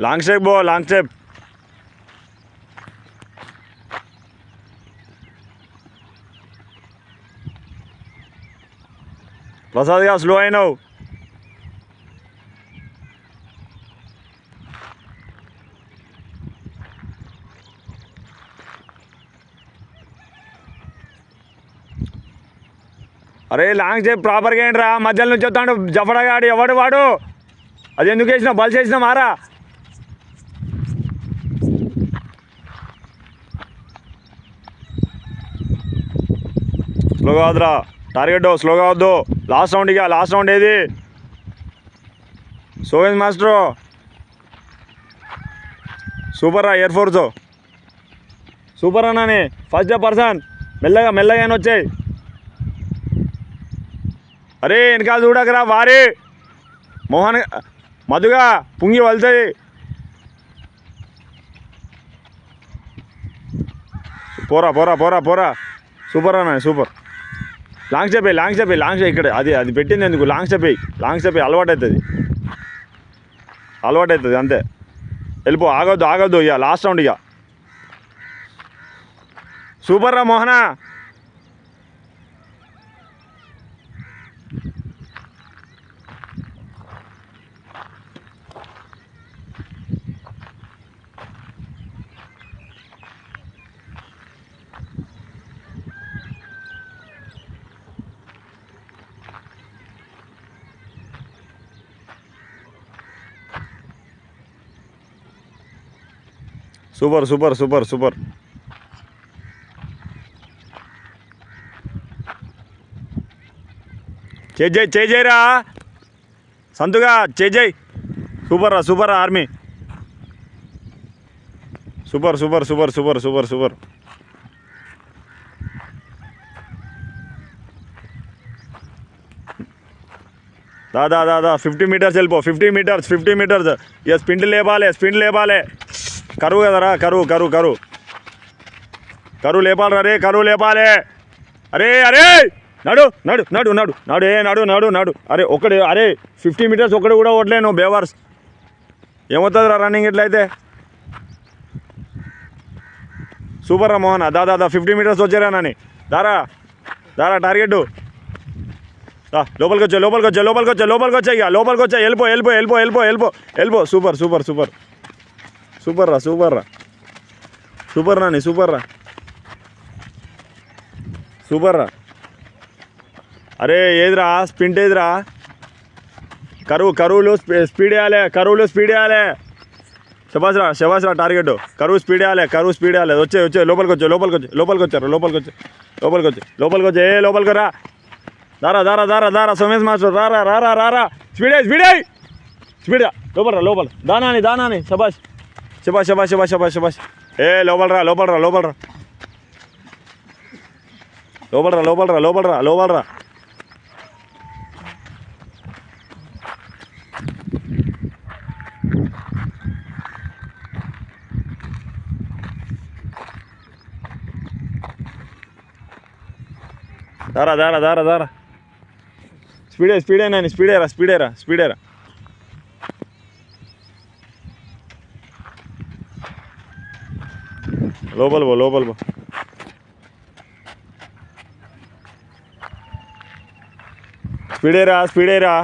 Long step బో, long step. ప్రసాద్గా slow అయినావు. అరే లాంగ్ స్టెప్ ప్రాపర్గా ఏంట్రా, మధ్యలో నుంచి వస్తాడు జఫడగాడు. ఎవడు వాడు? అది ఎందుకు వేసినావు? బల్స్ వేసినా మారా. స్లోగా వద్దురా, టార్గెట్ స్లోగా వద్దు. లాస్ట్ రౌండ్, ఇక లాస్ట్ రౌండ్ ఏది? సోవేజ్ మాస్టరు సూపర్ రా, ఎయిర్ ఫోర్స్ సూపర్ అన్నాని. ఫస్ట్ పర్సన్ మెల్లగా మెల్లగా వచ్చాయి. అరే వెనకాల చూడకరా వారి మోహన్ మధుగా పుంగి వలుతాయి. పోరా పోరా పోరా పోరా. సూపర్ అన్న, super. Long step long step long step. ఇక్కడ అది అది పెట్టింది ఎందుకు? లాంగ్ స్టెప్ లాంగ్ స్టెప్ అలవాటు అవుతుంది, అలవాటు అవుతుంది అంతే. వెళ్ళిపో, ఆగొద్దు ఆగొద్దు. ఇక లాస్ట్ రౌండ్. ఇక సూపర్ రా మోహనా. Super super super super. చేజేరా సంతుగా, చేజయ్. సూపర్ రా, సూపర్ రా army. Super super super super super super. దాదా దాదా 50 మీటర్స్ వెళ్ళిపో. 50 మీటర్స్ 50 మీటర్స్. ఇక స్పిండ్ లేపాలి, స్పిండ్ లేపాలి. కరువు కదరా, కరువు కరువు కరువు కరువు లేపాలి రే, కరువు లేపాలి. అరే అరే నడు నడు నడు నడు నడు. ఏ నడు నడు నడు. అరే ఒకటి, అరే 50 మీటర్స్ ఒకటి కూడా ఓట్లేను బేవర్స్. ఏమవుతుంది రా రన్నింగ్ ఇట్లయితే? సూపర్ రా మోహన్. దాదా 50 మీటర్స్ వచ్చారా నాని. దారా దారా టార్గెట్. లోపలికి వచ్చా, లోపలికి వచ్చా, లోపలికి వచ్చా, లోపలికి వచ్చా. ఇక లోపలికి వచ్చా. వెళ్ళిపో వెళ్ళిపో వెళ్ళిపో వెళ్ళిపో వెళ్ళిపో వెళ్ళిపో. సూపర్ సూపర్ సూపర్ సూపర్ రా, సూపర్ రా, సూపర్ నాని, సూపర్ రా, సూపర్ రా. అరే ఏదిరా స్పింట్ ఏదిరా? కరువులో స్పీడ్ వేయాలి, కరువులో స్పీడ్ వేయాలి. శబాస్ రా టార్గెట్. కరువు స్పీడ్ వేయాలి, కరువు స్పీడ్ వేయాలి. వచ్చే లోపలికి వచ్చా, లోపలికి వచ్చి, లోపలికి వచ్చారు, లోపలికి వచ్చి, లోపలికి వచ్చి, లోపలికి వచ్చి. ఏ లోపలికి రా. దారా దారా దారా దారా సోమేష్ మాస్టర్. రారా రారా రారా. స్పీడ్ లోపల లోపల. దానాని శబాష్ శబాష్ శబాష్ శబాష్ శబాష్ శబాష్. ఏ లోపలరా లోపలరా లోపలరా లోపలరా లోపలరా లోపలరా లోపలరా. దారా దారా దారా దారా. స్పీడేనా? స్పీడేరా. లోపల పో. స్పీడేరా.